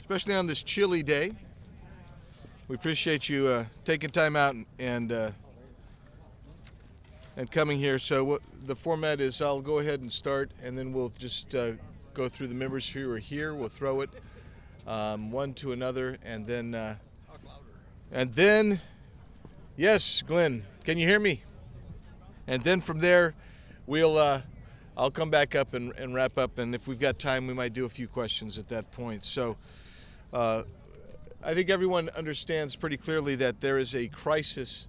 especially on this chilly day. We appreciate you taking time out and coming here. So what the format is, I'll go ahead and start, and then we'll just go through the members who are here. We'll throw it one to another, and then, yes, Glenn, can you hear me? And then from there, I'll come back up and wrap up, and if we've got time, we might do a few questions at that point. So I think everyone understands pretty clearly that there is a crisis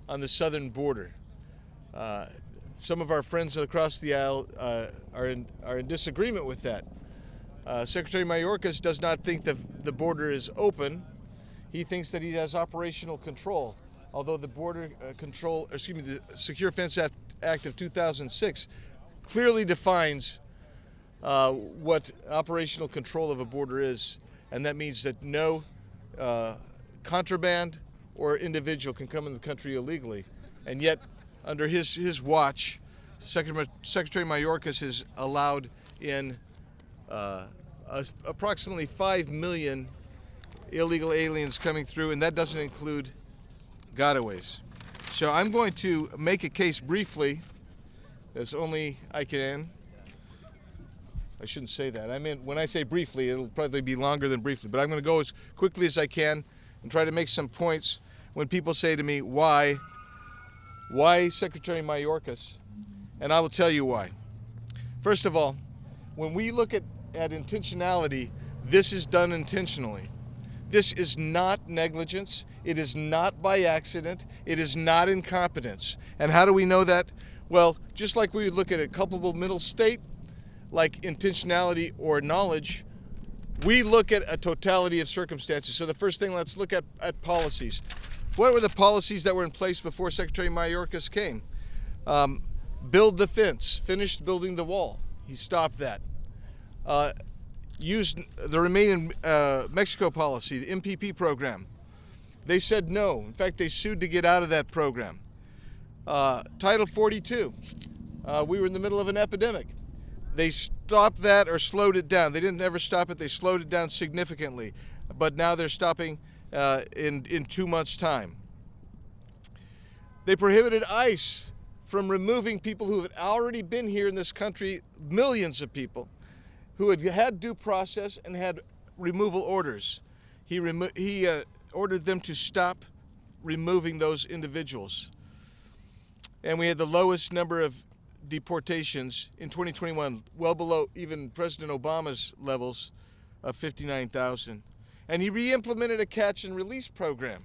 on the southern border. Some of our friends across the aisle are in disagreement with that. Secretary Mayorkas does not think that the border is open. He thinks that he has operational control, although the the Secure Fence Act of 2006 clearly defines what operational control of a border is, and that means that no contraband or individual can come in the country illegally. And yet, under his watch, Secretary Mayorkas has allowed in approximately 5 million illegal aliens coming through, and that doesn't include gotaways. So I'm going to make a case briefly, as only I can. I shouldn't say that. I mean, when I say briefly, it'll probably be longer than briefly, but I'm going to go as quickly as I can and try to make some points when people say to me, why Secretary Mayorkas? And I will tell you why. First of all, when we look at intentionality, this is done intentionally. This is not negligence. It is not by accident. It is not incompetence. And how do we know that? Well, just like we would look at a culpable mental state, like intentionality or knowledge, we look at a totality of circumstances. So the first thing, let's look at policies. What were the policies that were in place before Secretary Mayorkas came? Build the fence, finished building the wall. He stopped that. Used the Remain in Mexico policy, the MPP program. They said no. In fact, they sued to get out of that program. Title 42, we were in the middle of an epidemic. They stopped that or slowed it down. They didn't ever stop it. They slowed it down significantly. But now they're stopping in 2 months' time. They prohibited ICE from removing people who had already been here in this country, millions of people, who had due process and had removal orders. He ordered them to stop removing those individuals. And we had the lowest number of deportations in 2021, well below even President Obama's levels of 59,000. And he re-implemented a catch and release program,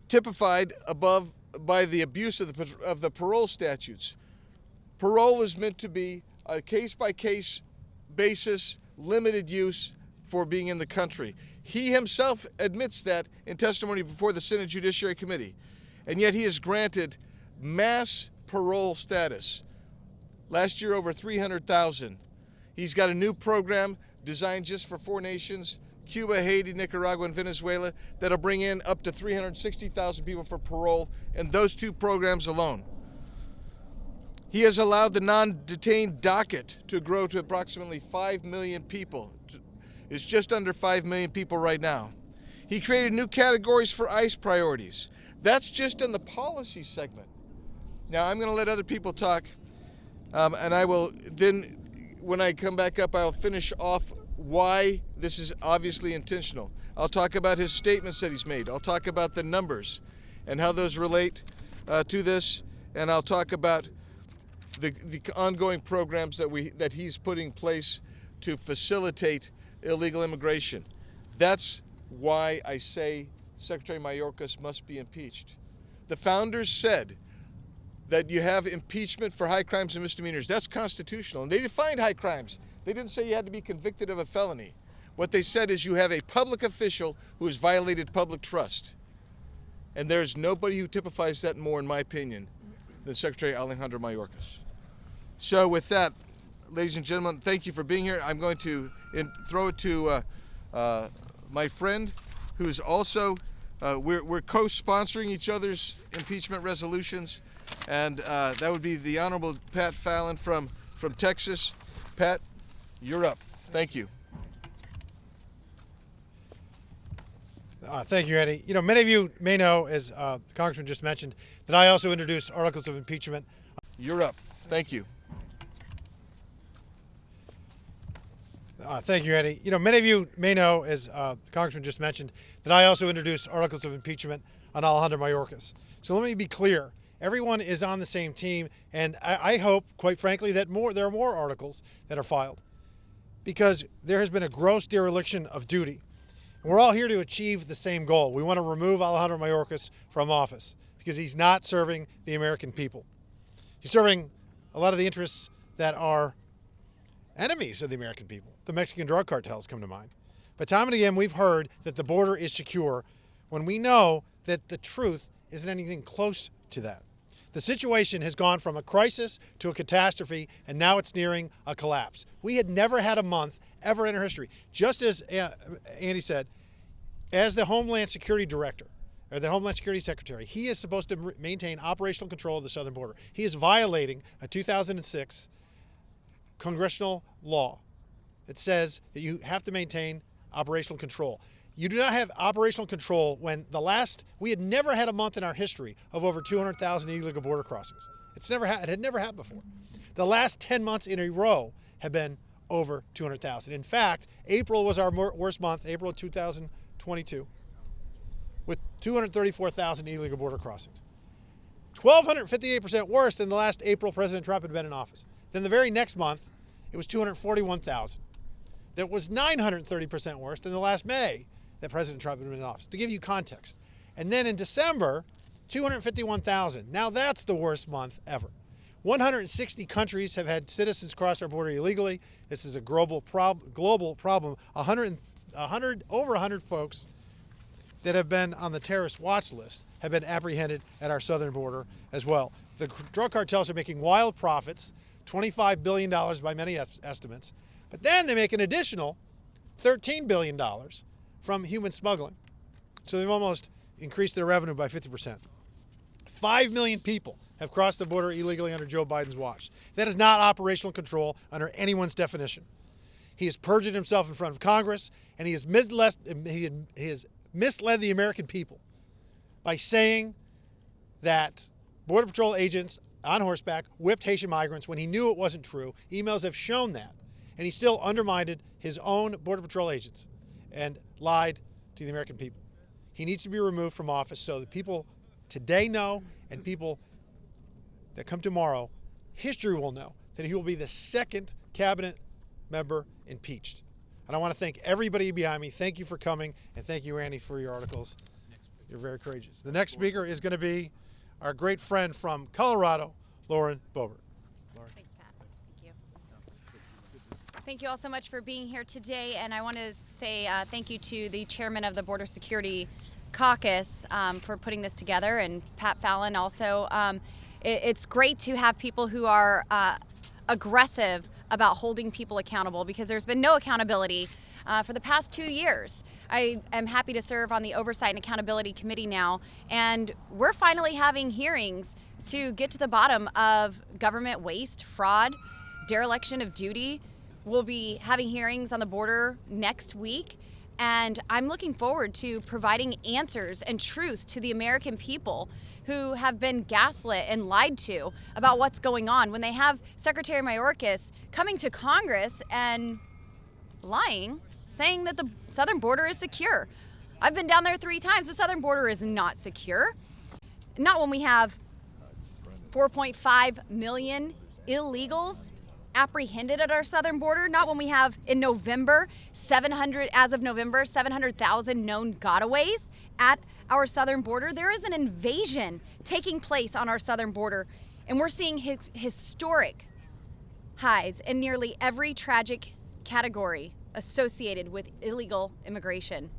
typified above by the abuse of the parole statutes. Parole is meant to be a case-by-case basis, limited use for being in the country. He himself admits that in testimony before the Senate Judiciary Committee. And yet he is granted mass parole status. Last year, over 300,000. He's got a new program designed just for 4 nations, Cuba, Haiti, Nicaragua, and Venezuela, that'll bring in up to 360,000 people for parole in those 2 programs alone. He has allowed the non-detained docket to grow to approximately 5 million people. It's just under 5 million people right now. He created new categories for ICE priorities. That's just in the policy segment. Now, I'm going to let other people talk, and I will then, when I come back up, I'll finish off why this is obviously intentional. I'll talk about his statements that he's made. I'll talk about the numbers and how those relate to this, and I'll talk about the ongoing programs that he's putting in place to facilitate illegal immigration. That's why I say Secretary Mayorkas must be impeached. The founders said that you have impeachment for high crimes and misdemeanors. That's constitutional. And they defined high crimes. They didn't say you had to be convicted of a felony. What they said is you have a public official who has violated public trust. And there's nobody who typifies that more, in my opinion, than Secretary Alejandro Mayorkas. So with that, ladies and gentlemen, thank you for being here. I'm going to throw it to my friend, who's also, we're co-sponsoring each other's impeachment resolutions, and that would be the Honorable Pat Fallon from Texas. Pat, you're up. Thank you. Thank you, Eddie. You know, many of you may know, as the Congressman just mentioned, that I also introduced articles of impeachment. You're up. Thank you. Thank you, Eddie. You know, many of you may know, as the Congressman just mentioned, that I also introduced articles of impeachment on Alejandro Mayorkas. So let me be clear. Everyone is on the same team, and I hope, quite frankly, that there are more articles that are filed, because there has been a gross dereliction of duty. And we're all here to achieve the same goal. We want to remove Alejandro Mayorkas from office because he's not serving the American people. He's serving a lot of the interests that are enemies of the American people. The Mexican drug cartels come to mind. But time and again, we've heard that the border is secure when we know that the truth isn't anything close to that. The situation has gone from a crisis to a catastrophe, and now it's nearing a collapse. We had never had a month ever in our history. Just as Andy said, as the Homeland Security Director, or the Homeland Security Secretary, he is supposed to maintain operational control of the southern border. He is violating a 2006 congressional law that says that you have to maintain operational control. You do not have operational control when we had never had a month in our history of over 200,000 illegal border crossings. It had never happened before. The last 10 months in a row have been over 200,000. In fact, April was our worst month, April of 2022, with 234,000 illegal border crossings. 1,258% worse than the last April President Trump had been in office. Then the very next month, it was 241,000. That was 930% worse than the last May that President Trump had been in office, to give you context. And then in December, 251,000. Now that's the worst month ever. 160 countries have had citizens cross our border illegally. This is a global problem. Over 100 folks that have been on the terrorist watch list have been apprehended at our southern border as well. The drug cartels are making wild profits, $25 billion by many estimates, but then they make an additional $13 billion from human smuggling. So they've almost increased their revenue by 50%. 5 million people have crossed the border illegally under Joe Biden's watch. That is not operational control under anyone's definition. He has perjured himself in front of Congress, and he has misled the American people by saying that Border Patrol agents on horseback whipped Haitian migrants when he knew it wasn't true. Emails have shown that. And he still undermined his own Border Patrol agents and lied to the American people. He needs to be removed from office so that people today know, and people that come tomorrow, history will know that he will be the second cabinet member impeached. And I want to thank everybody behind me. Thank you for coming, and thank you, Randy, for your articles. You're very courageous. The next speaker is going to be our great friend from Colorado, Lauren Boebert. Thanks, Pat. Thank you. Thank you all so much for being here today, and I want to say thank you to the chairman of the Border Security Caucus for putting this together, and Pat Fallon also. It's great to have people who are aggressive about holding people accountable, because there's been no accountability for the past 2 years. I am happy to serve on the Oversight and Accountability Committee now, and we're finally having hearings to get to the bottom of government waste, fraud, dereliction of duty. We'll be having hearings on the border next week, and I'm looking forward to providing answers and truth to the American people who have been gaslit and lied to about what's going on. When they have Secretary Mayorkas coming to Congress and lying, saying that the southern border is secure. I've been down there 3 times. The southern border is not secure. Not when we have 4.5 million illegals apprehended at our southern border. Not when we have, in November, 700,000 known gotaways at our southern border. There is an invasion taking place on our southern border, and we're seeing historic highs in nearly every tragic category associated with illegal immigration.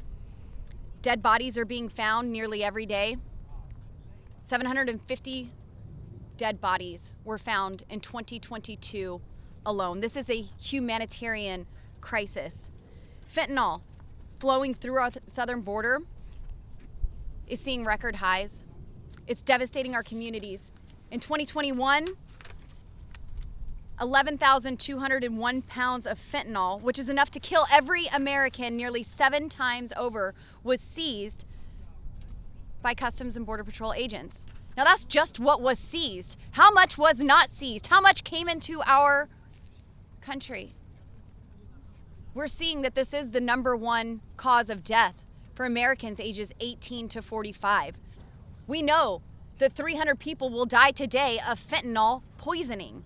Dead bodies are being found nearly every day. 750 dead bodies were found in 2022 alone. This is a humanitarian crisis. Fentanyl flowing through our southern border is seeing record highs. It's devastating our communities. In 2021, 11,201 pounds of fentanyl, which is enough to kill every American nearly 7 times over, was seized by Customs and Border Patrol agents. Now that's just what was seized. How much was not seized? How much came into our country? We're seeing that this is the #1 cause of death for Americans ages 18 to 45. We know that 300 people will die today of fentanyl poisoning.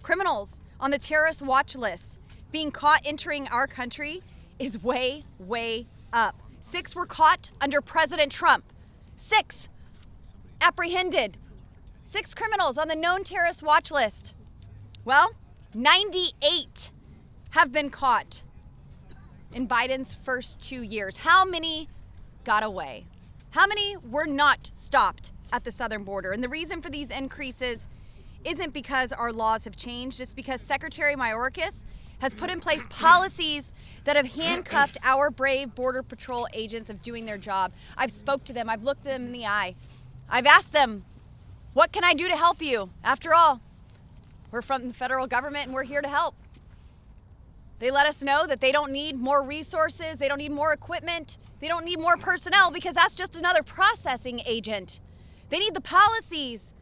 Criminals on the terrorist watch list being caught entering our country is way, way up. 6 were caught under President Trump. 6 apprehended. 6 criminals on the known terrorist watch list. Well, 98 have been caught in Biden's first 2 years. How many got away? How many were not stopped at the southern border? And the reason for these increases isn't because our laws have changed. It's because Secretary Mayorkas has put in place policies that have handcuffed our brave Border Patrol agents of doing their job. I've spoke to them. I've looked them in the eye. I've asked them, what can I do to help you? After all, we're from the federal government and we're here to help. They let us know that they don't need more resources, they don't need more equipment, they don't need more personnel because that's just another processing agent. They need the policies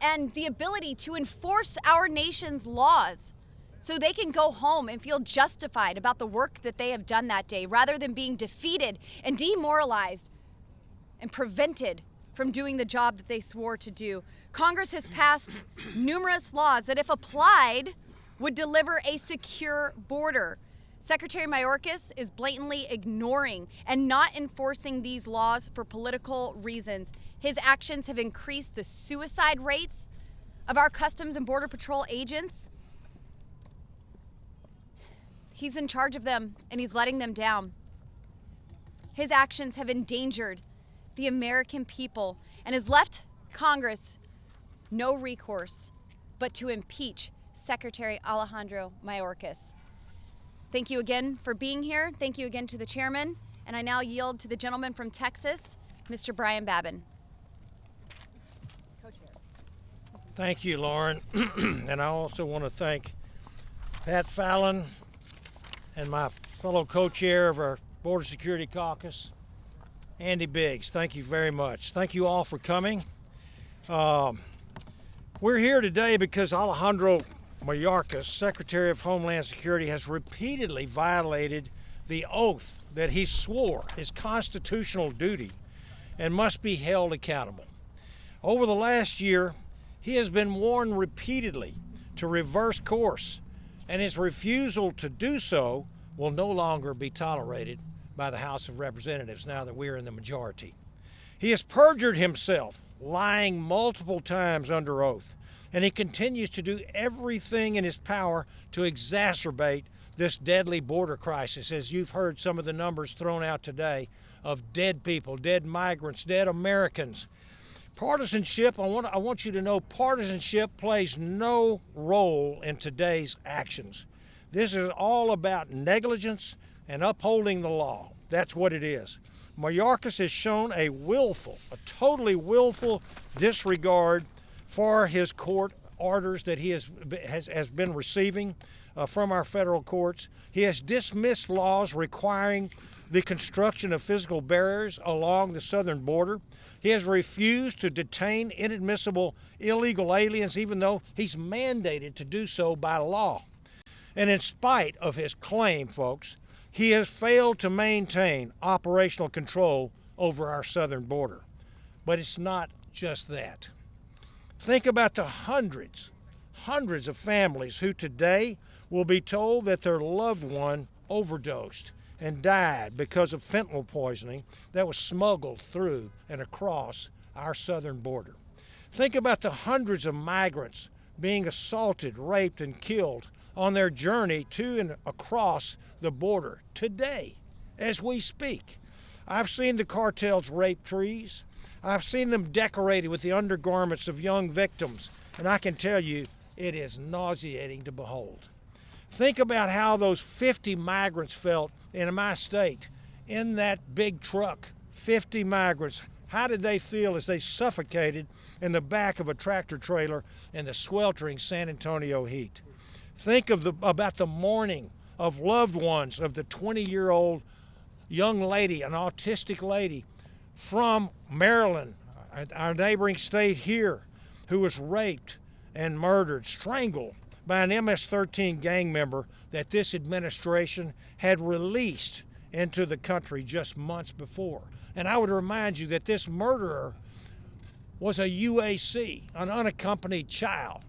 and the ability to enforce our nation's laws so they can go home and feel justified about the work that they have done that day rather than being defeated and demoralized and prevented from doing the job that they swore to do. Congress has passed numerous laws that, if applied, would deliver a secure border. Secretary Mayorkas is blatantly ignoring and not enforcing these laws for political reasons. His actions have increased the suicide rates of our Customs and Border Patrol agents. He's in charge of them and he's letting them down. His actions have endangered the American people and has left Congress no recourse but to impeach Secretary Alejandro Mayorkas. Thank you again for being here. Thank you again to the chairman. And I now yield to the gentleman from Texas, Mr. Brian Babin. Thank you, Lauren. And I also want to thank Pat Fallon and my fellow co-chair of our Border Security Caucus, Andy Biggs. Thank you very much. Thank you all for coming. We're here today because Alejandro Mayorkas, Secretary of Homeland Security, has repeatedly violated the oath that he swore, his constitutional duty, and must be held accountable. Over the last year, he has been warned repeatedly to reverse course, and his refusal to do so will no longer be tolerated by the House of Representatives now that we're in the majority. He has perjured himself, lying multiple times under oath, and he continues to do everything in his power to exacerbate this deadly border crisis, as you've heard some of the numbers thrown out today of dead people, dead migrants, dead Americans. Partisanship, I want you to know, partisanship plays no role in today's actions. This is all about negligence and upholding the law. That's what it is. Mayorkas has shown a totally willful disregard for his court orders that he has been receiving from our federal courts. He has dismissed laws requiring the construction of physical barriers along the southern border. He has refused to detain inadmissible illegal aliens, even though he's mandated to do so by law. And in spite of his claim, folks, he has failed to maintain operational control over our southern border. But it's not just that. Think about the hundreds of families who today will be told that their loved one overdosed and died because of fentanyl poisoning that was smuggled through and across our southern border. Think about the hundreds of migrants being assaulted, raped, and killed on their journey to and across the border today as we speak. I've seen the cartels rape trees. I've seen them decorated with the undergarments of young victims, and I can tell you it is nauseating to behold. Think about how those 50 migrants felt in my state in that big truck. 50 migrants How did they feel as they suffocated in the back of a tractor trailer in the sweltering San Antonio heat? Think about the mourning of loved ones of the 20-year-old young lady, an autistic lady from Maryland, our neighboring state here, who was raped and murdered, strangled by an MS-13 gang member that this administration had released into the country just months before. And I would remind you that this murderer was a UAC, an unaccompanied child,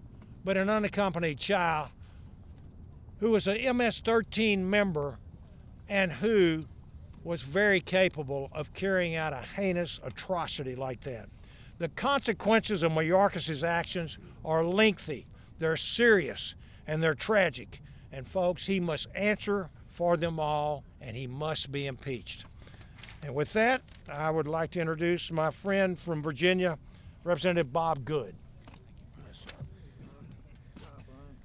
but an unaccompanied child who was an MS-13 member and who was very capable of carrying out a heinous atrocity like that. The consequences of Mayorkas' actions are lengthy, they're serious, and they're tragic. And folks, he must answer for them all, and he must be impeached. And with that, I would like to introduce my friend from Virginia, Representative Bob Good.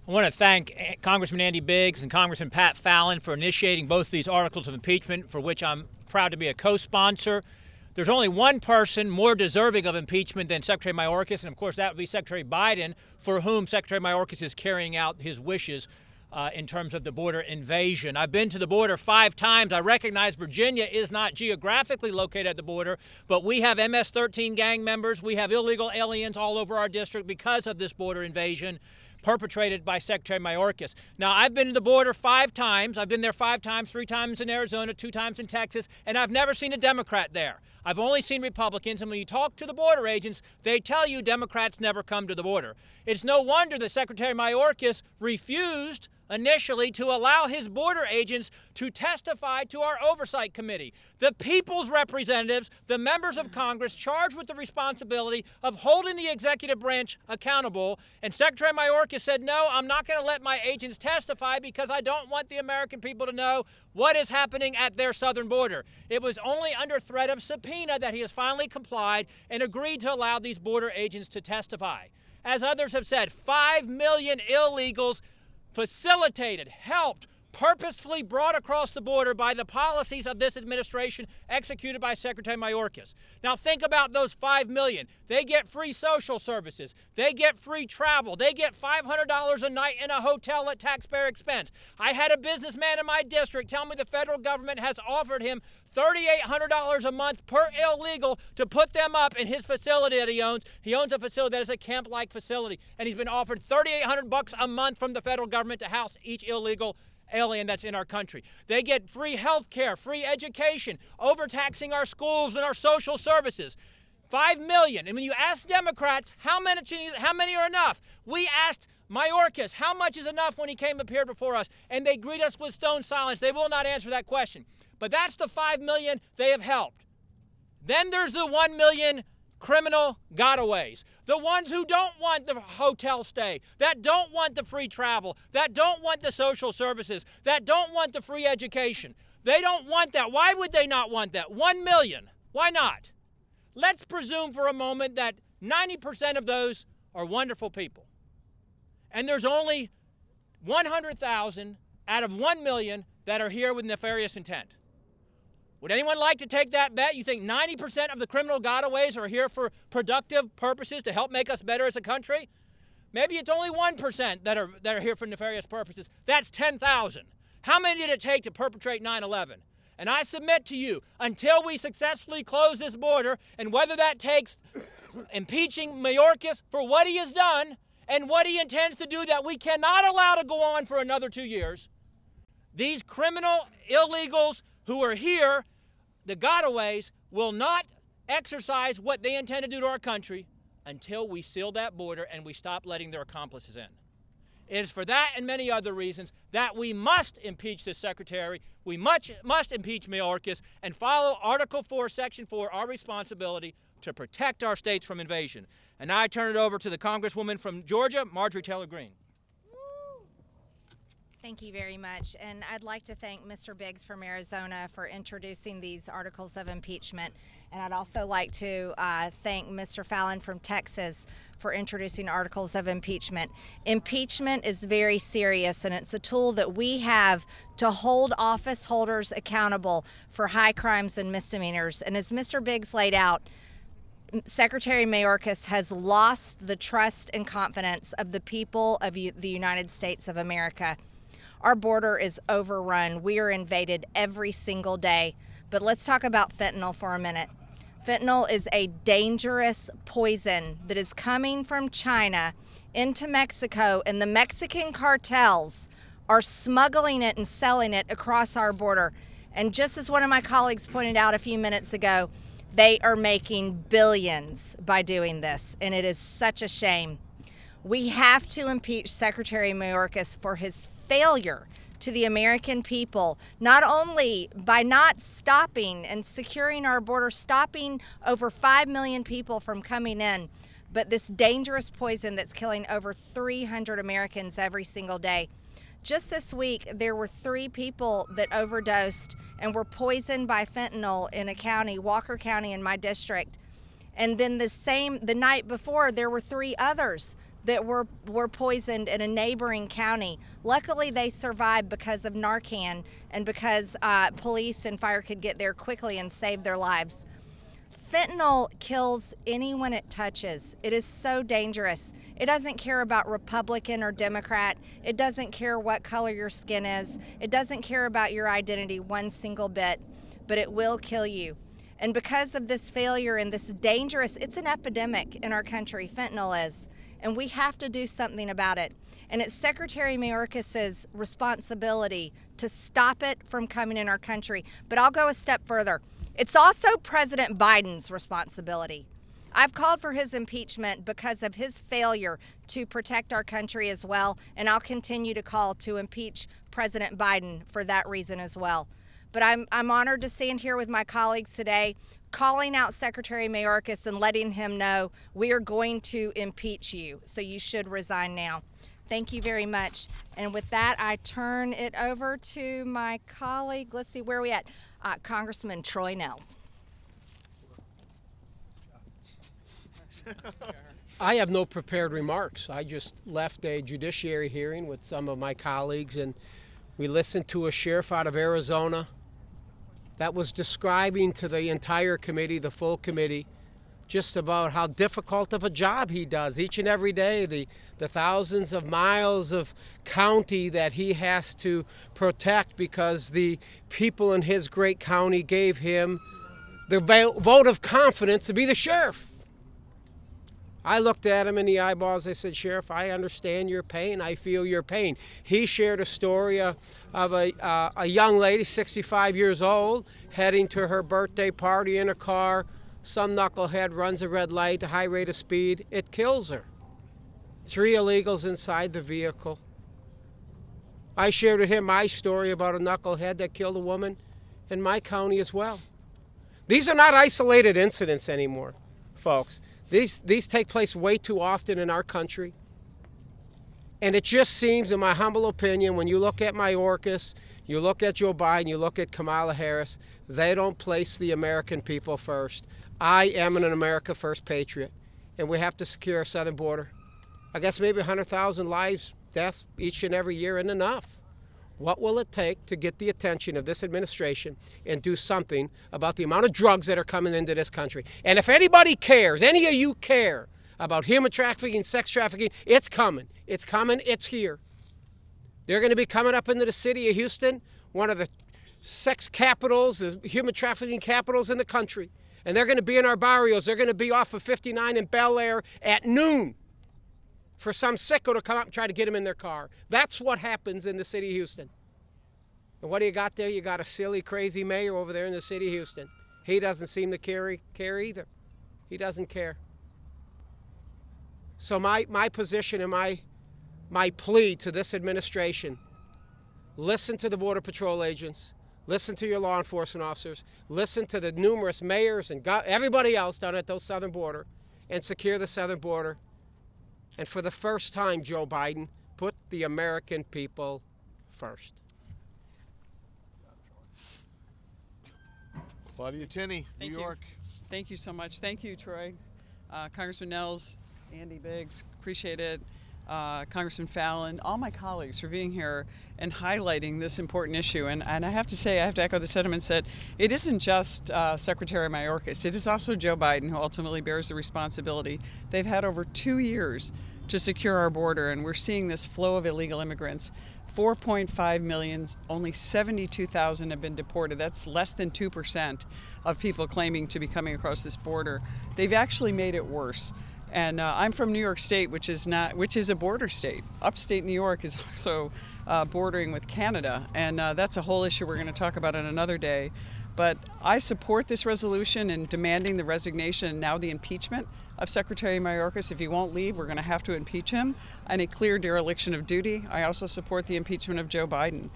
I want to thank Congressman Andy Biggs and Congressman Pat Fallon for initiating both these articles of impeachment, for which I'm proud to be a co-sponsor. There's only one person more deserving of impeachment than Secretary Mayorkas, and of course that would be Secretary Biden, for whom Secretary Mayorkas is carrying out his wishes in terms of the border invasion. I've been to the border 5 times. I recognize Virginia is not geographically located at the border, but we have MS-13 gang members. We have illegal aliens all over our district because of this border invasion perpetrated by Secretary Mayorkas. Now, I've been to the border 5 times. I've been there 5 times, 3 times in Arizona, 2 times in Texas, and I've never seen a Democrat there. I've only seen Republicans, and when you talk to the border agents, they tell you Democrats never come to the border. It's no wonder that Secretary Mayorkas refused initially to allow his border agents to testify to our oversight committee. The people's representatives, the members of Congress charged with the responsibility of holding the executive branch accountable, and Secretary Mayorkas said, no, I'm not going to let my agents testify because I don't want the American people to know what is happening at their southern border. It was only under threat of subpoena that he has finally complied and agreed to allow these border agents to testify. As others have said, 5 million illegals facilitated, helped, purposefully brought across the border by the policies of this administration executed by Secretary Mayorkas. Now think about those 5 million. They get free social services. They get free travel. They get $500 a night in a hotel at taxpayer expense. I had a businessman in my district tell me the federal government has offered him $3,800 a month per illegal to put them up in his facility that he owns. He owns a facility that is a camp-like facility, and he's been offered $3,800 a month from the federal government to house each illegal alien that's in our country. They get free health care, free education, overtaxing our schools and our social services. 5 million. And when you ask Democrats how many are enough, we asked Mayorkas how much is enough when he came up here before us, and they greet us with stone silence. They will not answer that question. But that's the 5 million they have helped. Then there's the 1 million criminal gotaways. The ones who don't want the hotel stay, that don't want the free travel, that don't want the social services, that don't want the free education. They don't want that. Why would they not want that? 1 million. Why not? Let's presume for a moment that 90% of those are wonderful people. And there's only 100,000 out of 1 million that are here with nefarious intent. Would anyone like to take that bet? You think 90% of the criminal gotaways are here for productive purposes to help make us better as a country? Maybe it's only 1% that are here for nefarious purposes. That's 10,000. How many did it take to perpetrate 9/11? And I submit to you, until we successfully close this border, and whether that takes impeaching Mayorkas for what he has done and what he intends to do that we cannot allow to go on for another 2 years, these criminal illegals who are here, the gotaways, will not exercise what they intend to do to our country until we seal that border and we stop letting their accomplices in. It is for that and many other reasons that we must impeach this secretary. We must impeach Mayorkas and follow Article 4, Section 4, our responsibility to protect our states from invasion. And now I turn it over to the Congresswoman from Georgia, Marjorie Taylor Greene. Thank you very much. And I'd like to thank Mr. Biggs from Arizona for introducing these articles of impeachment. And I'd also like to thank Mr. Fallon from Texas for introducing articles of impeachment. Impeachment is very serious, and it's a tool that we have to hold office holders accountable for high crimes and misdemeanors. And as Mr. Biggs laid out, Secretary Mayorkas has lost the trust and confidence of the people of the United States of America. Our border is overrun. We are invaded every single day. But let's talk about fentanyl for a minute. Fentanyl is a dangerous poison that is coming from China into Mexico, and the Mexican cartels are smuggling it and selling it across our border. And just as one of my colleagues pointed out a few minutes ago, they are making billions by doing this, and it is such a shame. We have to impeach Secretary Mayorkas for his failure to the American people, not only by not stopping and securing our border, stopping over 5 million people from coming in, but this dangerous poison that's killing over 300 Americans every single day. Just this week, there were 3 people that overdosed and were poisoned by fentanyl in a county, Walker County in my district. And then the night before, there were 3 others that were poisoned in a neighboring county. Luckily, they survived because of Narcan and because police and fire could get there quickly and save their lives. Fentanyl kills anyone it touches. It is so dangerous. It doesn't care about Republican or Democrat. It doesn't care what color your skin is. It doesn't care about your identity one single bit, but it will kill you. And because of this failure and this dangerous, it's an epidemic in our country, fentanyl is, and we have to do something about it. And it's Secretary Mayorkas' responsibility to stop it from coming in our country. But I'll go a step further. It's also President Biden's responsibility. I've called for his impeachment because of his failure to protect our country as well, and I'll continue to call to impeach President Biden for that reason as well. But I'm honored to stand here with my colleagues today, calling out Secretary Mayorkas and letting him know we are going to impeach you, so you should resign now. Thank you very much. And with that, I turn it over to my colleague. Let's see, where are we at? Congressman Troy Nehls. I have no prepared remarks. I just left a judiciary hearing with some of my colleagues, and we listened to a sheriff out of Arizona that was describing to the entire committee, the full committee, just about how difficult of a job he does each and every day, the thousands of miles of county that he has to protect because the people in his great county gave him the vote of confidence to be the sheriff. I looked at him in the eyeballs. I said, Sheriff, I understand your pain. I feel your pain. He shared a story of a young lady, 65 years old, heading to her birthday party in a car. Some knucklehead runs a red light, a high rate of speed. It kills her. 3 illegals inside the vehicle. I shared with him my story about a knucklehead that killed a woman in my county as well. These are not isolated incidents anymore, folks. These take place way too often in our country. And it just seems, in my humble opinion, when you look at Mayorkas, you look at Joe Biden, you look at Kamala Harris, they don't place the American people first. I am an America First patriot, and we have to secure our southern border. I guess maybe 100,000 lives, deaths each and every year isn't enough. What will it take to get the attention of this administration and do something about the amount of drugs that are coming into this country? And if anybody cares, any of you care about human trafficking, sex trafficking, it's coming. It's coming. It's here. They're going to be coming up into the city of Houston, one of the sex capitals, the human trafficking capitals in the country. And they're going to be in our barrios. They're going to be off of 59 in Bel Air at noon for some sicko to come up and try to get them in their car. That's what happens in the city of Houston. And what do you got there? You got a silly, crazy mayor over there in the city of Houston. He doesn't seem to care either. He doesn't care. So my position and my plea to this administration, listen to the Border Patrol agents, listen to your law enforcement officers, listen to the numerous mayors and everybody else down at those southern border, and secure the southern border. And for the first time, Joe Biden, put the American people first. Claudia Tenney, New York. Thank you so much. Thank you, Troy. Congressman Nehls, Andy Biggs, appreciate it. Congressman Fallon, all my colleagues for being here and highlighting this important issue. And I have to say, I have to echo the sentiments that it isn't just Secretary Mayorkas, it is also Joe Biden who ultimately bears the responsibility. They've had over 2 years to secure our border, and we're seeing this flow of illegal immigrants. 4.5 million, only 72,000 have been deported. That's less than 2% of people claiming to be coming across this border. They've actually made it worse. And I'm from New York State, which is a border state. Upstate New York is also bordering with Canada, and that's a whole issue we're going to talk about on another day. But I support this resolution in demanding the resignation and now the impeachment of Secretary Mayorkas. If he won't leave, we're going to have to impeach him, and a clear dereliction of duty. I also support the impeachment of Joe Biden.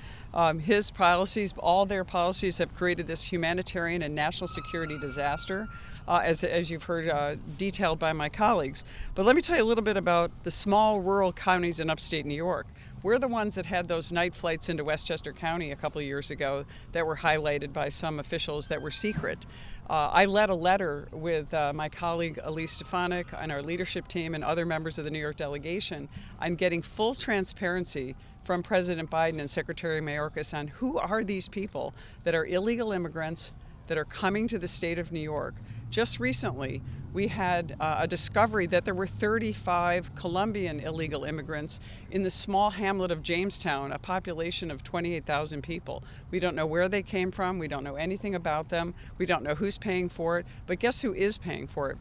His policies, all their policies, have created this humanitarian and national security disaster, as you've heard detailed by my colleagues. But let me tell you a little bit about the small rural counties in upstate New York. We're the ones that had those night flights into Westchester County a couple of years ago that were highlighted by some officials that were secret. I led a letter with my colleague Elise Stefanik and our leadership team and other members of the New York delegation on getting full transparency from President Biden and Secretary Mayorkas on who are these people that are illegal immigrants that are coming to the state of New York. Just recently, we had a discovery that there were 35 Colombian illegal immigrants in the small hamlet of Jamestown, a population of 28,000 people. We don't know where they came from. We don't know anything about them. We don't know who's paying for it. But guess who is paying for it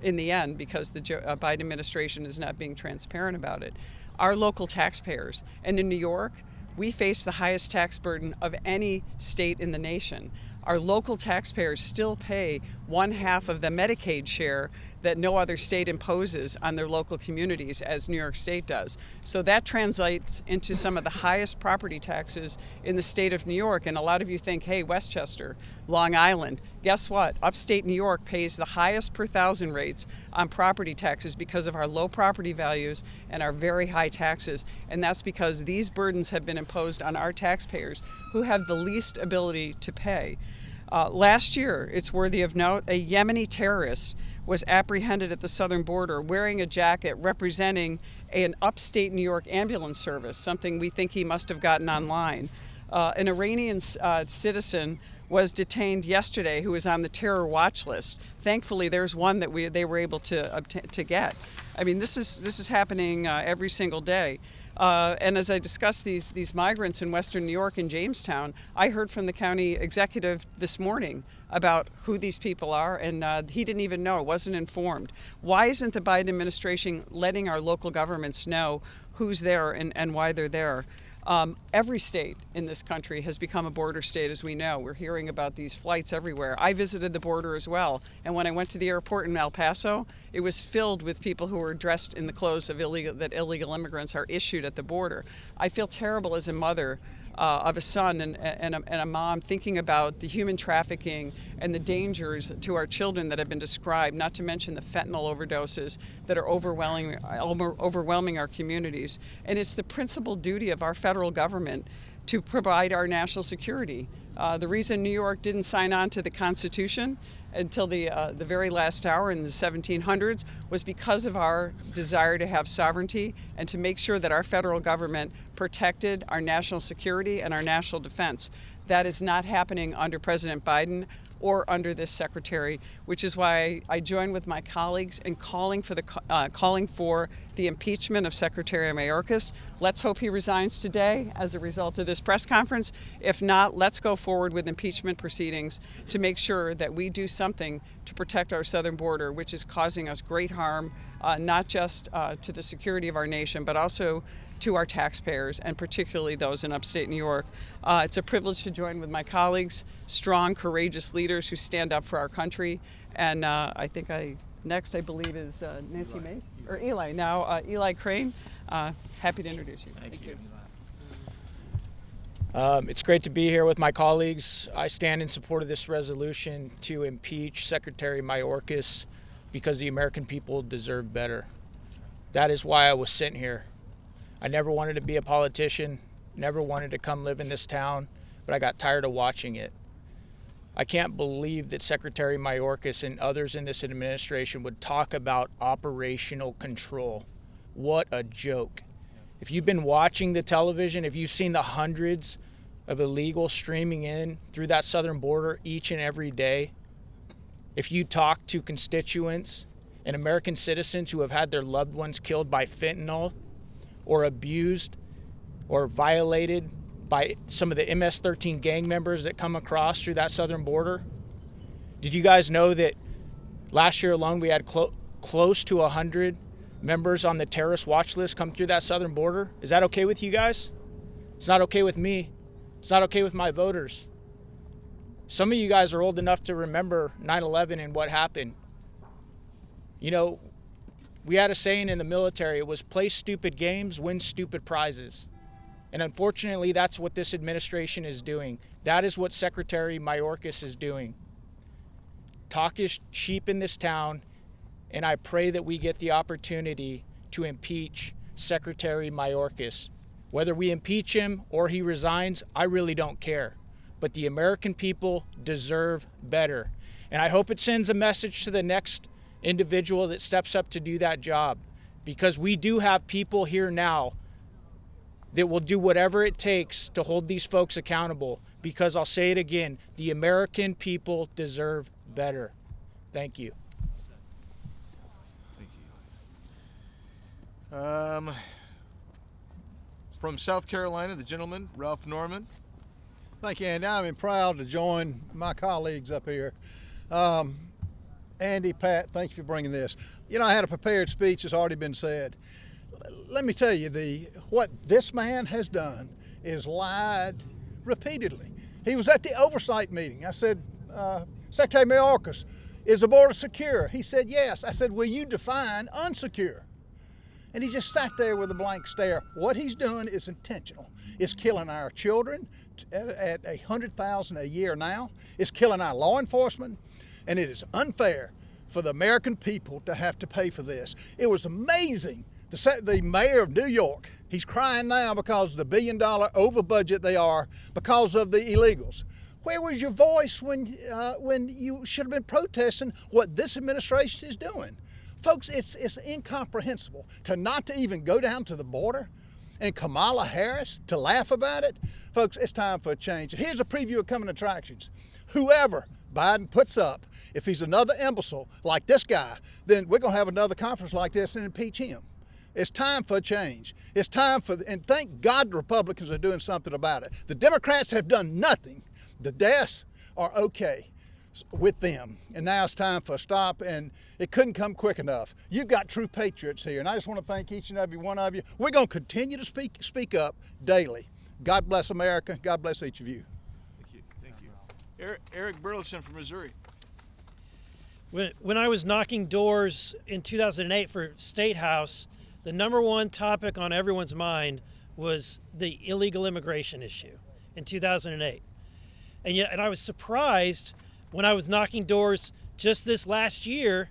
in the end, because the Biden administration is not being transparent about it? Our local taxpayers. And in New York, we face the highest tax burden of any state in the nation. Our local taxpayers still pay 1/2 of the Medicaid share that no other state imposes on their local communities as New York State does. So that translates into some of the highest property taxes in the state of New York. And a lot of you think, hey, Westchester, Long Island. Guess what? Upstate New York pays the highest per thousand rates on property taxes because of our low property values and our very high taxes. And that's because these burdens have been imposed on our taxpayers who have the least ability to pay. Last year, it's worthy of note, a Yemeni terrorist was apprehended at the southern border wearing a jacket representing an upstate New York ambulance service, something we think he must have gotten online. An Iranian citizen was detained yesterday who was on the terror watch list. Thankfully, there's one that they were able to get. I mean, this is happening every single day. And as I discussed these migrants in Western New York and Jamestown, I heard from the county executive this morning about who these people are, and he didn't even know, wasn't informed. Why isn't the Biden administration letting our local governments know who's there and why they're there? Every state in this country has become a border state, as we know. We're hearing about these flights everywhere. I visited the border as well, and when I went to the airport in El Paso, it was filled with people who were dressed in the clothes of illegal immigrants are issued at the border. I feel terrible as a mother of a son and a mom thinking about the human trafficking and the dangers to our children that have been described, not to mention the fentanyl overdoses that are overwhelming our communities. And it's the principal duty of our federal government to provide our national security. The reason New York didn't sign on to the Constitution until the very last hour in the 1700s was because of our desire to have sovereignty and to make sure that our federal government protected our national security and our national defense. That is not happening under President Biden or under this secretary, which is why I join with my colleagues in calling for the impeachment of Secretary Mayorkas. Let's hope he resigns today as a result of this press conference. If not, let's go forward with impeachment proceedings to make sure that we do something to protect our southern border, which is causing us great harm, not just to the security of our nation, but also to our taxpayers, and particularly those in upstate New York. It's a privilege to join with my colleagues, strong, courageous leaders who stand up for our country. And I think next, I believe, is Nancy Mace, or Eli. Now, Eli Crane. Happy to introduce you. Thank you. It's great to be here with my colleagues. I stand in support of this resolution to impeach Secretary Mayorkas because the American people deserve better. That is why I was sent here. I never wanted to be a politician, never wanted to come live in this town, but I got tired of watching it. I can't believe that Secretary Mayorkas and others in this administration would talk about operational control What a joke. If you've been watching the television, if you've seen the hundreds of illegals streaming in through that southern border each and every day, if you talk to constituents and American citizens who have had their loved ones killed by fentanyl or abused or violated by some of the MS-13 gang members that come across through that southern border, did you guys know that last year alone we had close to 100 members on the terrorist watch list come through that southern border? Is that okay with you guys? It's not okay with me. It's not okay with my voters. Some of you guys are old enough to remember 9/11 and what happened. You know, we had a saying in the military, it was play stupid games, win stupid prizes. And unfortunately, that's what this administration is doing. That is what Secretary Mayorkas is doing. Talk is cheap in this town, and I pray that we get the opportunity to impeach Secretary Mayorkas. Whether we impeach him or he resigns, I really don't care. But the American people deserve better. And I hope it sends a message to the next individual that steps up to do that job, because we do have people here now that will do whatever it takes to hold these folks accountable, because I'll say it again, the American people deserve better. Thank you. From South Carolina, the gentleman, Ralph Norman. Thank you, Andy. I'm proud to join my colleagues up here. Andy, Pat, thank you for bringing this. You know, I had a prepared speech, it's already been said. Let me tell you, what this man has done is lied repeatedly. He was at the oversight meeting. I said, Secretary Mayorkas, is the border secure? He said, yes. I said, will you define unsecure? And he just sat there with a blank stare. What he's doing is intentional. It's killing our children at $100,000 a year now. It's killing our law enforcement, and it is unfair for the American people to have to pay for this. It was amazing. The mayor of New York, he's crying now because of the $1 billion over budget they are because of the illegals. Where was your voice when you should have been protesting what this administration is doing? Folks, it's incomprehensible to not to even go down to the border and Kamala Harris to laugh about it. Folks, it's time for a change. Here's a preview of coming attractions. Whoever Biden puts up, if he's another imbecile like this guy, then we're going to have another conference like this and impeach him. It's time for a change. It's time for, and thank God the Republicans are doing something about it. The Democrats have done nothing. The deaths are okay with them. And now it's time for a stop, and it couldn't come quick enough. You've got true patriots here, and I just want to thank each and every one of you. We're going to continue to speak up daily. God bless America. God bless each of you. Thank you. Thank you. Eric Burleson from Missouri. When I was knocking doors in 2008 for State House, the number one topic on everyone's mind was the illegal immigration issue in 2008. And I was surprised when I was knocking doors just this last year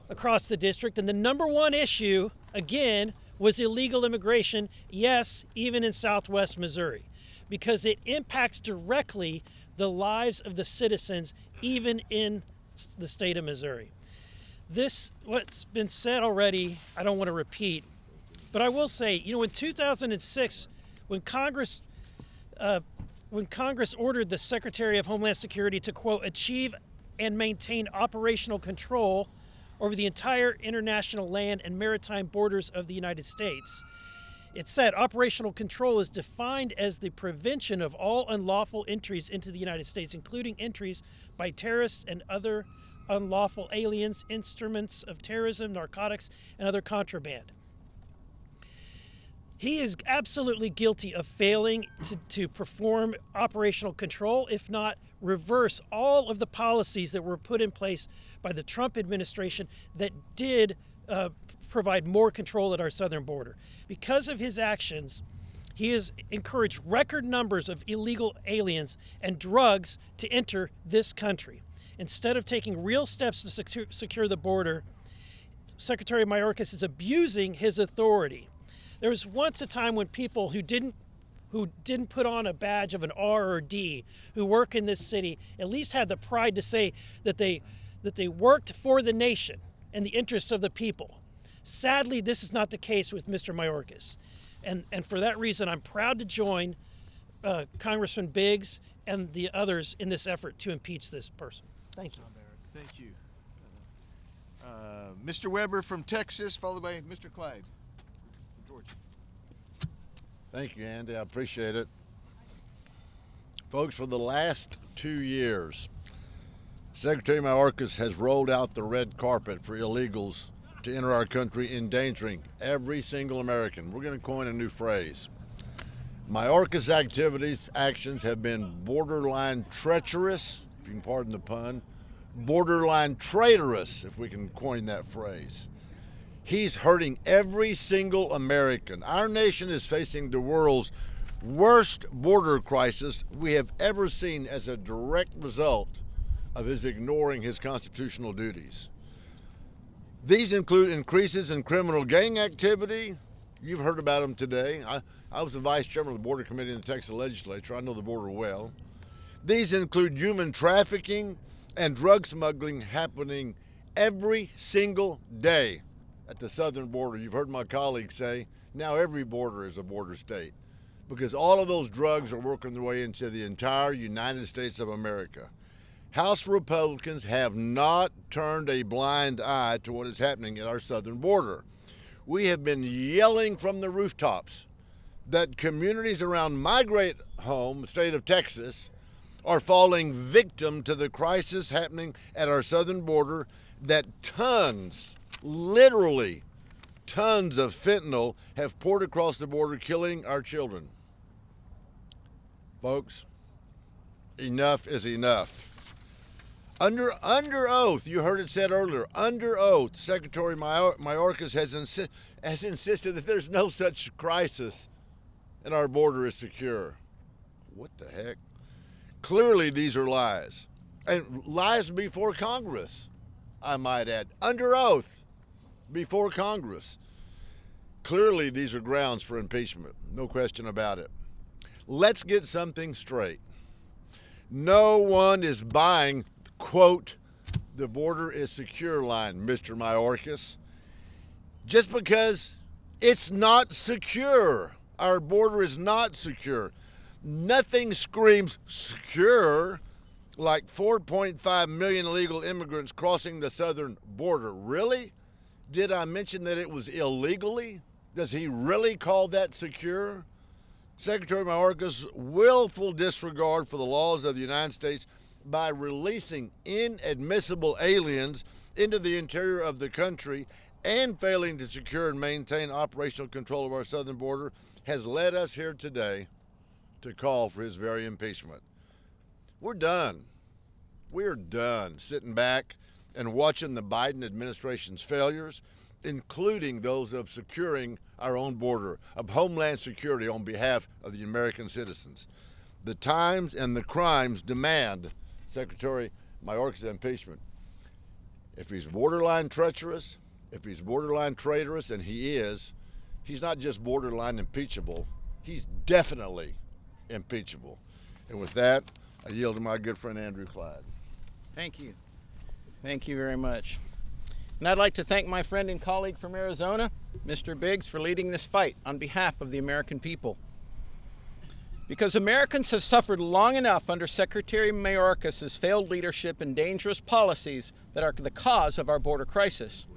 across the district, and the number one issue, again, was illegal immigration, yes, even in Southwest Missouri, because it impacts directly the lives of the citizens, even in the state of Missouri. This, what's been said already, I don't want to repeat, but I will say, you know, in 2006, when Congress ordered the Secretary of Homeland Security to, quote, achieve and maintain operational control over the entire international land and maritime borders of the United States, it said operational control is defined as the prevention of all unlawful entries into the United States, including entries by terrorists and other unlawful aliens, instruments of terrorism, narcotics, and other contraband. He is absolutely guilty of failing to perform operational control, if not reverse all of the policies that were put in place by the Trump administration that did provide more control at our southern border. Because of his actions, he has encouraged record numbers of illegal aliens and drugs to enter this country. Instead of taking real steps to secure the border, Secretary Mayorkas is abusing his authority. There was once a time when people who didn't put on a badge of an R or D, who work in this city, at least had the pride to say that they worked for the nation and the interests of the people. Sadly, this is not the case with Mr. Mayorkas. And for that reason, I'm proud to join Congressman Biggs and the others in this effort to impeach this person. Thank you. Thank you. Mr. Weber from Texas, followed by Mr. Clyde from Georgia. Thank you, Andy. I appreciate it. Folks, for the last 2 years, Secretary Mayorkas has rolled out the red carpet for illegals to enter our country, endangering every single American. We're going to coin a new phrase. Mayorkas' actions have been borderline treacherous, if you can pardon the pun, borderline traitorous, if we can coin that phrase. He's hurting every single American. Our nation is facing the world's worst border crisis we have ever seen as a direct result of his ignoring his constitutional duties. These include increases in criminal gang activity. You've heard about them today. I was the vice chairman of the border committee in the Texas legislature. I know the border well. These include human trafficking and drug smuggling happening every single day at the southern border. You've heard my colleagues say, now every border is a border state, because all of those drugs are working their way into the entire United States of America. House Republicans have not turned a blind eye to what is happening at our southern border. We have been yelling from the rooftops that communities around my great home, the state of Texas, are falling victim to the crisis happening at our southern border, that tons, literally tons of fentanyl have poured across the border, killing our children. Folks, enough is enough. Under oath, you heard it said earlier, under oath, Secretary Mayorkas has insisted that there's no such crisis and our border is secure. What the heck? Clearly, these are lies, and lies before Congress, I might add, under oath before Congress. Clearly, these are grounds for impeachment, no question about it. Let's get something straight. No one is buying, quote, the border is secure line, Mr. Mayorkas, just because it's not secure. Our border is not secure. Nothing screams secure like 4.5 million illegal immigrants crossing the southern border. Really? Did I mention that it was illegally? Does he really call that secure? Secretary Mayorkas' willful disregard for the laws of the United States by releasing inadmissible aliens into the interior of the country and failing to secure and maintain operational control of our southern border has led us here today to call for his very impeachment. We're done. We're done sitting back and watching the Biden administration's failures, including those of securing our own border, of homeland security on behalf of the American citizens. The times and the crimes demand Secretary Mayorkas' impeachment. If he's borderline treacherous, if he's borderline traitorous, and he is, he's not just borderline impeachable, he's definitely impeachable. And with that, I yield to my good friend Andrew Clyde. Thank you. Thank you very much. And I'd like to thank my friend and colleague from Arizona, Mr. Biggs, for leading this fight on behalf of the American people. Because Americans have suffered long enough under Secretary Mayorkas' failed leadership and dangerous policies that are the cause of our border crisis.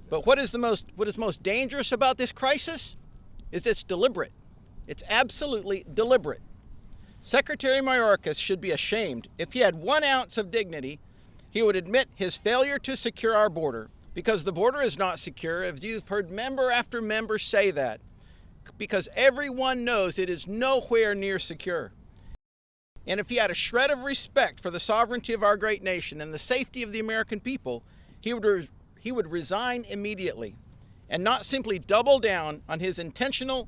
But what is most dangerous about this crisis is it's deliberate. It's absolutely deliberate. Secretary Mayorkas should be ashamed. If he had 1 ounce of dignity, he would admit his failure to secure our border, because the border is not secure, as you've heard member after member say that, because everyone knows it is nowhere near secure. And if he had a shred of respect for the sovereignty of our great nation and the safety of the American people, he would resign immediately and not simply double down on his intentional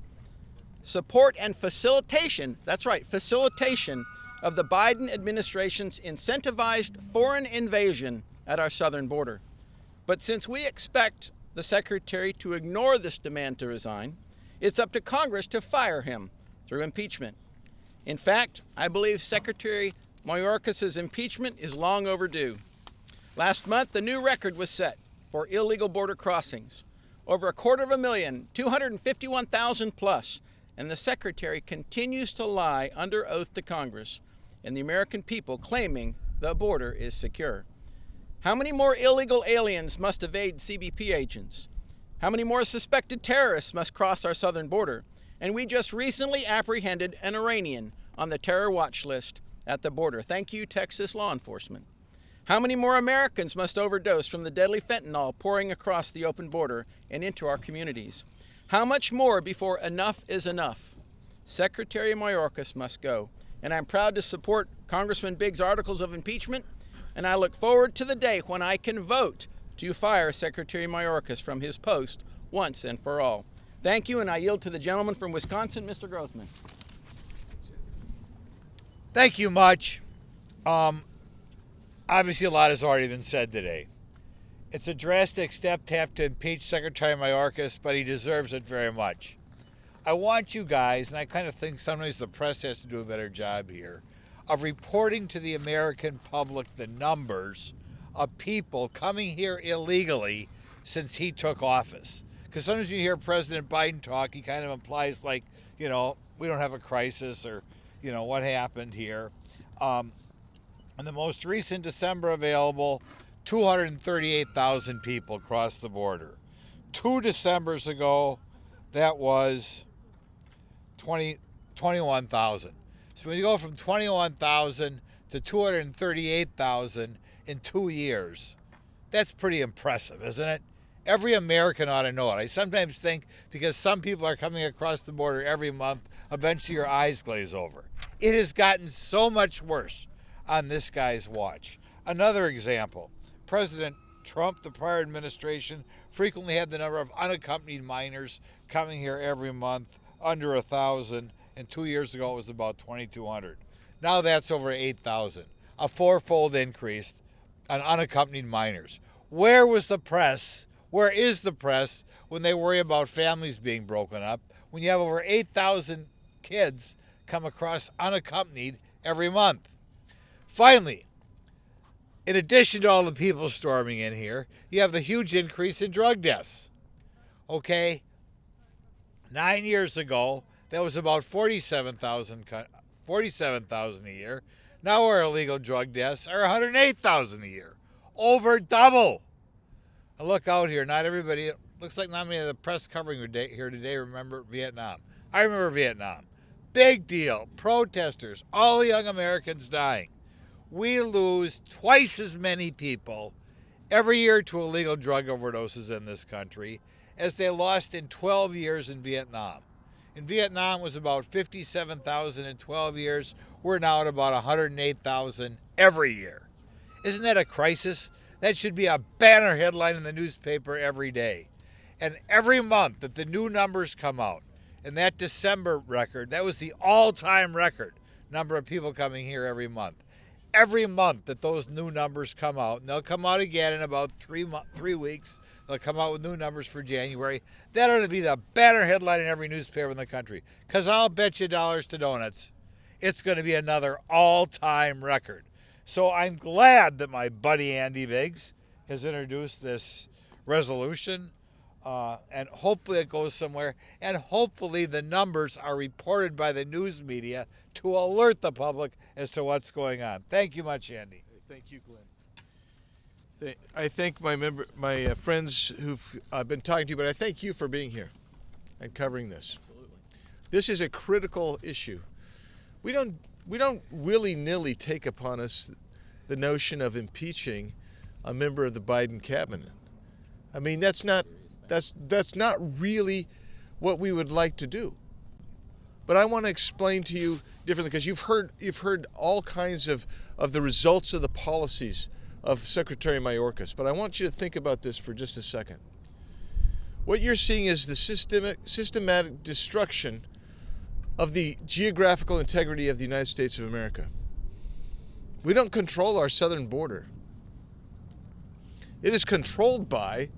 support and facilitation, that's right, facilitation of the Biden administration's incentivized foreign invasion at our southern border. But since we expect the Secretary to ignore this demand to resign, it's up to Congress to fire him through impeachment. In fact, I believe Secretary Mayorkas' impeachment is long overdue. Last month, the new record was set for illegal border crossings. over 250,000, 251,000 plus, and the Secretary continues to lie under oath to Congress and the American people, claiming the border is secure. How many more illegal aliens must evade CBP agents? How many more suspected terrorists must cross our southern border? And we just recently apprehended an Iranian on the terror watch list at the border. Thank you, Texas law enforcement. How many more Americans must overdose from the deadly fentanyl pouring across the open border and into our communities? How much more before enough is enough? Secretary Mayorkas must go. And I'm proud to support Congressman Biggs' articles of impeachment, and I look forward to the day when I can vote to fire Secretary Mayorkas from his post once and for all. Thank you, and I yield to the gentleman from Wisconsin, Mr. Grothman. Thank you much. Obviously, a lot has already been said today. It's a drastic step to have to impeach Secretary Mayorkas, but he deserves it very much. I want you guys, and I kind of think sometimes the press has to do a better job here, of reporting to the American public the numbers of people coming here illegally since he took office. Because sometimes you hear President Biden talk, he kind of implies like, we don't have a crisis or, what happened here. And the most recent December available, 238,000 people crossed the border. 2 Decembers ago, that was 21,000. So when you go from 21,000 to 238,000 in 2 years, that's pretty impressive, isn't it? Every American ought to know it. I sometimes think because some people are coming across the border every month, eventually your eyes glaze over. It has gotten so much worse on this guy's watch. Another example, President Trump, the prior administration, frequently had the number of unaccompanied minors coming here every month under 1,000, and 2 years ago it was about 2,200. Now that's over 8,000, a fourfold increase on unaccompanied minors. Where was the press? Where is the press when they worry about families being broken up, when you have over 8,000 kids come across unaccompanied every month? Finally, in addition to all the people storming in here, you have the huge increase in drug deaths. Okay, 9 years ago, that was about 47,000 a year. Now our illegal drug deaths are 108,000 a year. Over double. And look out here, not everybody, looks like not many of the press covering here today remember Vietnam. I remember Vietnam. Big deal. Protesters, all the young Americans dying. We lose twice as many people every year to illegal drug overdoses in this country as they lost in 12 years in Vietnam. In Vietnam was about 57,000 in 12 years. We're now at about 108,000 every year. Isn't that a crisis? That should be a banner headline in the newspaper every day. And every month that the new numbers come out, and that December record, that was the all-time record number of people coming here every month. Every month that those new numbers come out, and they'll come out again in about 3 weeks, they'll come out with new numbers for January. That ought to be the banner headline in every newspaper in the country. Because I'll bet you dollars to donuts, it's going to be another all-time record. So I'm glad that my buddy Andy Biggs has introduced this resolution, and hopefully it goes somewhere, and hopefully the numbers are reported by the news media to alert the public as to what's going on. Thank you much, Andy. Thank you, Glenn. I thank my friends who've been talking to you, but I thank you for being here and covering this. Absolutely. This is a critical issue. We don't willy-nilly take upon us the notion of impeaching a member of the Biden cabinet. I mean, that's not really what we would like to do. But I want to explain to you differently, because you've heard all kinds of the results of the policies of Secretary Mayorkas. But I want you to think about this for just a second. What you're seeing is the systematic destruction of the geographical integrity of the United States of America. We don't control our southern border. It is controlled by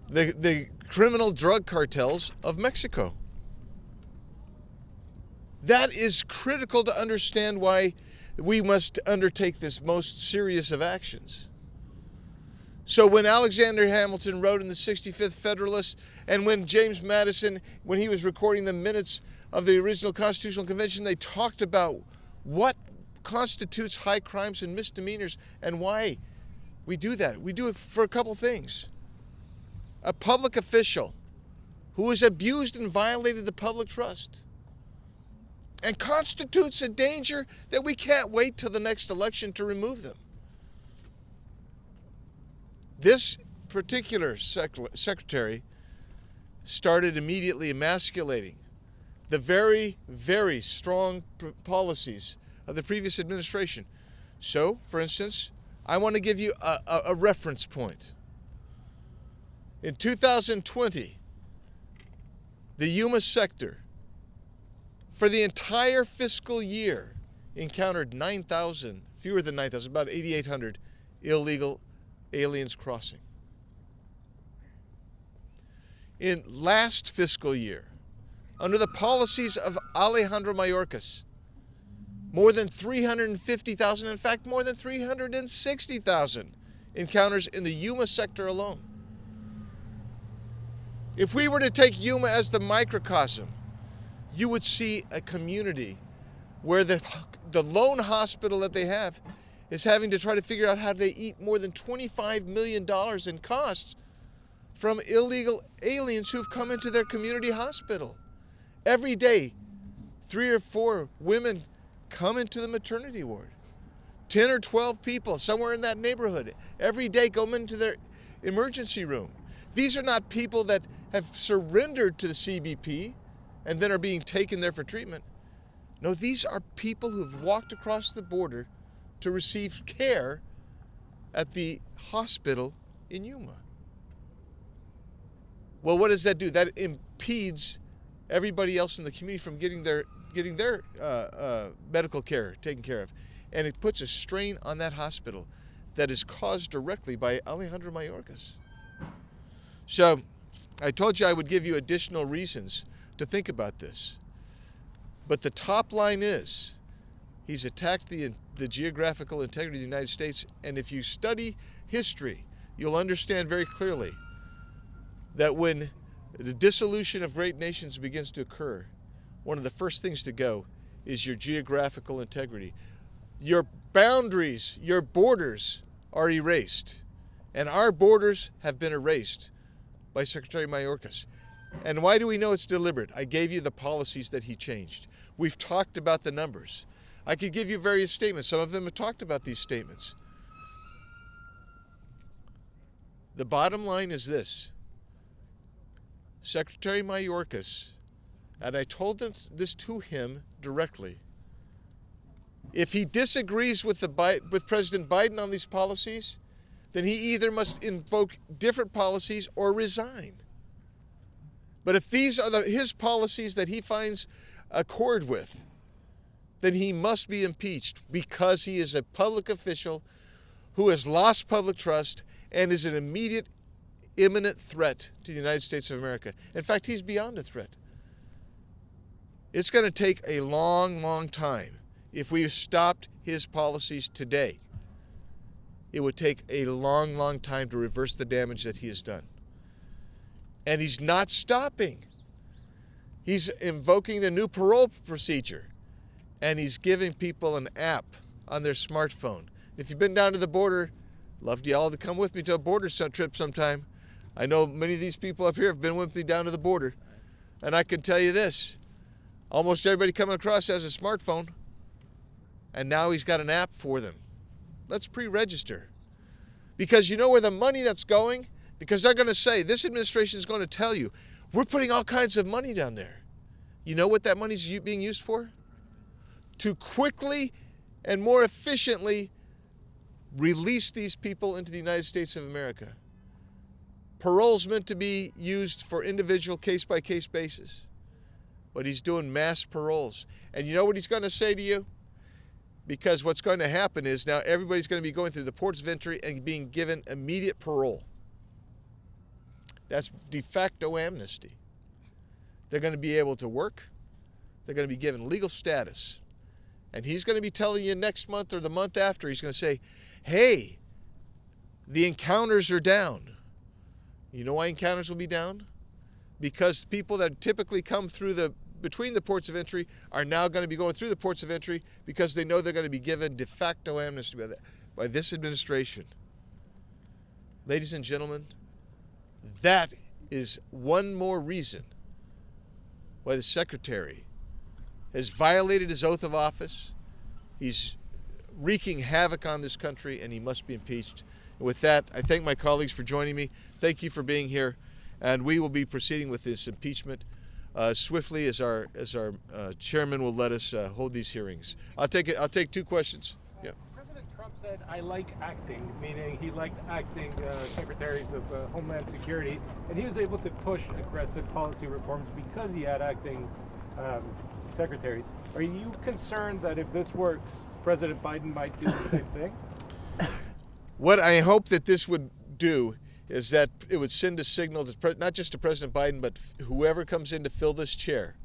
the criminal drug cartels of Mexico. That is critical to understand why we must undertake this most serious of actions. So when Alexander Hamilton wrote in the 65th Federalist, and when James Madison, when he was recording the minutes of the original Constitutional Convention, they talked about what constitutes high crimes and misdemeanors and why we do that. We do it for a couple things. A public official who has abused and violated the public trust and constitutes a danger that we can't wait till the next election to remove them. This particular secretary started immediately emasculating the very, very strong policies of the previous administration. So, for instance, I want to give you a reference point. In 2020, the Yuma sector, for the entire fiscal year, encountered 9,000, fewer than 9,000, about 8,800 illegal aliens crossing. In last fiscal year, under the policies of Alejandro Mayorkas, more than 350,000, in fact, more than 360,000 encounters in the Yuma sector alone. If we were to take Yuma as the microcosm, you would see a community where the lone hospital that they have is having to try to figure out how they eat more than $25 million in costs from illegal aliens who've come into their community hospital. Every day, 3 or 4 women come into the maternity ward. 10 or 12 people, somewhere in that neighborhood, every day go into their emergency room. These are not people that have surrendered to the CBP and then are being taken there for treatment. No, these are people who've walked across the border to receive care at the hospital in Yuma. Well, what does that do? That impedes everybody else in the community from getting their medical care taken care of. And it puts a strain on that hospital that is caused directly by Alejandro Mayorkas. So I told you I would give you additional reasons to think about this. But the top line is he's attacked the geographical integrity of the United States. And if you study history, you'll understand very clearly that when the dissolution of great nations begins to occur, one of the first things to go is your geographical integrity. Your boundaries, your borders are erased. And our borders have been erased by Secretary Mayorkas. And why do we know it's deliberate? I gave you the policies that he changed. We've talked about the numbers. I could give you various statements. Some of them have talked about these statements. The bottom line is this. Secretary Mayorkas, and I told this to him directly, if he disagrees with President Biden on these policies, then he either must invoke different policies or resign. But if these are his policies that he finds accord with, then he must be impeached because he is a public official who has lost public trust and is an immediate, imminent threat to the United States of America. In fact, he's beyond a threat. It's going to take a long, long time. If we stopped his policies today, it would take a long, long time to reverse the damage that he has done. And he's not stopping. He's invoking the new parole procedure, and he's giving people an app on their smartphone. If you've been down to the border, love you all to come with me to a border trip sometime. I know many of these people up here have been with me down to the border, and I can tell you this, almost everybody coming across has a smartphone, and now he's got an app for them. Let's pre-register. Because you know where the money that's going? Because they're going to say, this administration is going to tell you, we're putting all kinds of money down there. You know what that money's being used for? To quickly and more efficiently release these people into the United States of America. Parole's meant to be used for individual case-by-case basis. But he's doing mass paroles. And you know what he's going to say to you? Because what's going to happen is now everybody's going to be going through the ports of entry and being given immediate parole. That's de facto amnesty. They're going to be able to work. They're going to be given legal status. And he's going to be telling you next month or the month after, he's going to say, hey, The encounters are down. You know why encounters will be down? Because people that typically come through between the ports of entry are now going to be going through the ports of entry because they know they're going to be given de facto amnesty by this administration. Ladies and gentlemen, that is one more reason why the Secretary has violated his oath of office. He's wreaking havoc on this country, and he must be impeached. And with that, I thank my colleagues for joining me. Thank you for being here, and we will be proceeding with this impeachment swiftly as our chairman will let us hold these hearings. I'll take two questions. Yeah. President Trump said, "I like acting," meaning he liked acting secretaries of Homeland Security, and he was able to push aggressive policy reforms because he had acting secretaries. Are you concerned that if this works, President Biden might do the same thing? What I hope that this would do is that it would send a signal to not just to President Biden, but whoever comes in to fill this chair,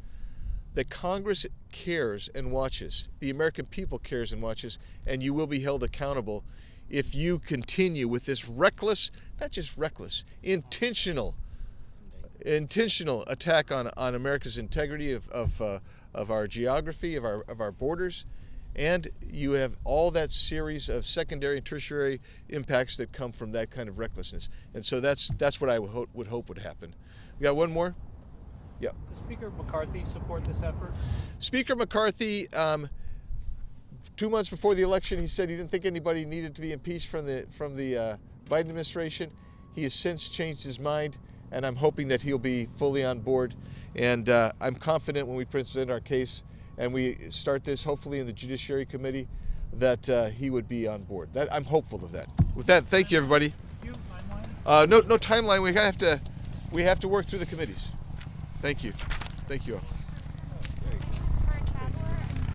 that Congress cares and watches, the American people cares and watches, and you will be held accountable if you continue with this reckless, not just reckless, intentional attack on America's integrity of our geography, of our borders, and you have all that series of secondary and tertiary impacts that come from that kind of recklessness. And so that's what I would hope would happen. We got one more? Yeah. Does Speaker McCarthy support this effort? Speaker McCarthy, 2 months before the election, he said he didn't think anybody needed to be impeached from the Biden administration. He has since changed his mind, and I'm hoping that he'll be fully on board. And I'm confident when we present our case and we start this, hopefully in the Judiciary Committee, that he would be on board. I'm hopeful of that. With that, thank you, everybody. No timeline. We have to work through the committees. Thank you. Thank you all.